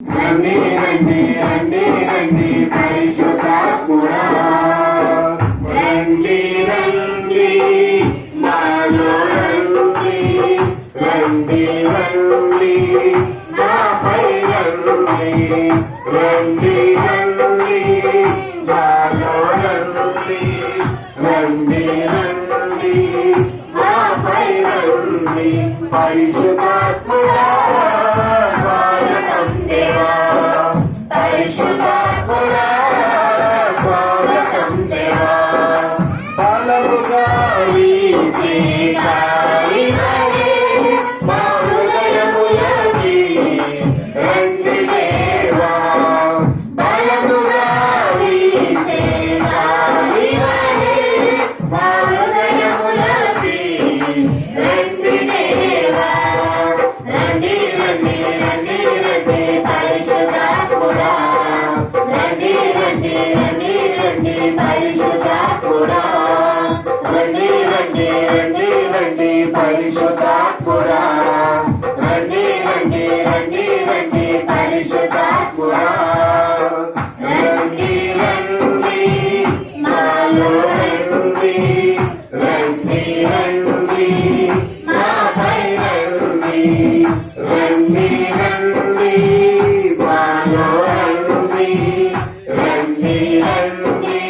రండి రండి రండి రండి పరిశుద్ధాత్ముడా, రండి రండి నాలో రండి, రండి రండి నాపై రండి, రండి రండి నాలో రండి, రండి రండి నాపై రండి పరిశుద్ధాత్ముడా, స్వాగతం దేవా, పరిశుద్ధాత్ముడా స్వాగతం దేవా, బలముగా వీచే గాలి వలె మా హృదయములకి రండి దేవా, బలముగా వీచే గాలి వలె మా హృదయములకి రండి దేవా, రండి రండి రండి రండి పరిశుద్ధాత్ముడా, రండి రండి రండి రండి పరిశుద్ధాత్ముడా, రండి రండి రండి రండి పరిశుద్ధాత్ముడా, రండి రండి రండి రండి పరిశుద్ధాత్ముడా, రండి రండి మాలో రండి, రండి రండి నాపై రండి, రండి రండి మాలో రండి, రండి రండి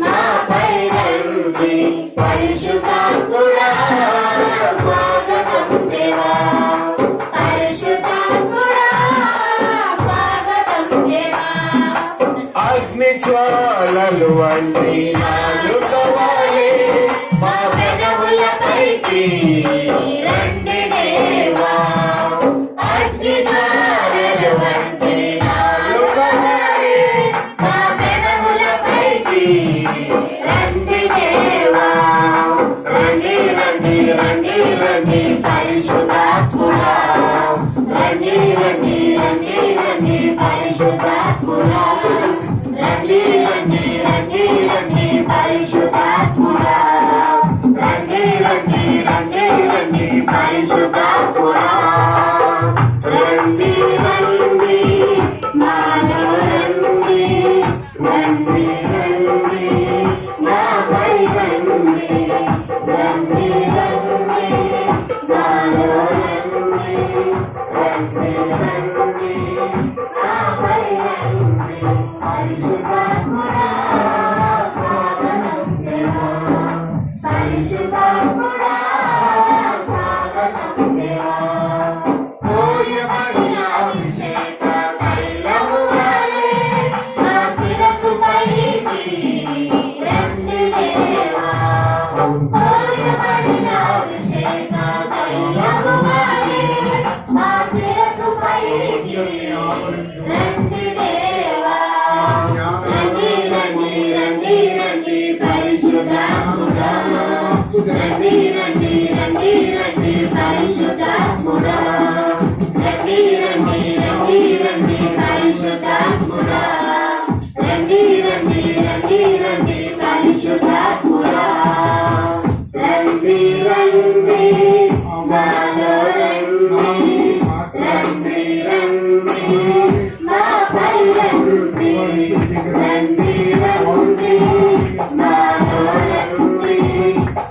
నాపై రండి పరిశుద్ధాత్ముడా, స్వాగతం దేవా, పరిశుద్ధాత్ముడా స్వాగతం దేవా, అగ్ని జ్వాలలు వంటి నాలుక వలె మా పెదవులపైకి రండి దేవా, అగ్ని జ్వాలలు వంటి నాలుక వలె మా పెదవులపైకి రండి దేవా, రండి రండి రండి రండి పరిశుద్ధాత్ముడా, రండి రండి రండి రండి పరిశుద్ధాత్ముడా, రండి రండి రండి రండి పరిశుద్ధాత్ముడా, రండి రండి రండి రండి పరిశుద్ధాత్ముడా, రండి రండి మాలో రండి, రండి రండి నాపై రండి, రండి రండి మాలో రండి, రండి రండి నాపై రండి పరిశుద్ధాత్ముడా, స్వాగతం దేవా, పరిశుద్ధాత్ముడా స్వాగతం దేవా, పోయబడిన అభిషేక తైలము వలె నా శిరస్సుపైకి రండి దేవా, పోయబడిన అభిషేక తైలము వలె నా శిరస్సుపైకి రండి దేవా, రండి రండి రండి రండి పరిశుద్ధాత్ముడా, రండి రండి రండి రండి పరిశుద్ధాత్ముడా, రండి రండి రండి రండి పరిశుద్ధాత్ముడా, రండి రండి రండి రండి పరిశుద్ధాత్ముడా, రండి రండి మాలో రండి, రండి రండి నాపై రండి, రండి రండి మాలో రండి,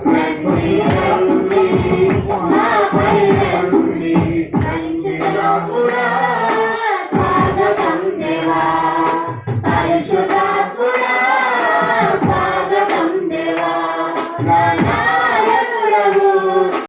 రండి రండి నాపై రండి పరిశుద్ధాత్ముడా, స్వాగతం దేవా, పరిశుద్ధాత్ముడా స్వాగతం దేవా,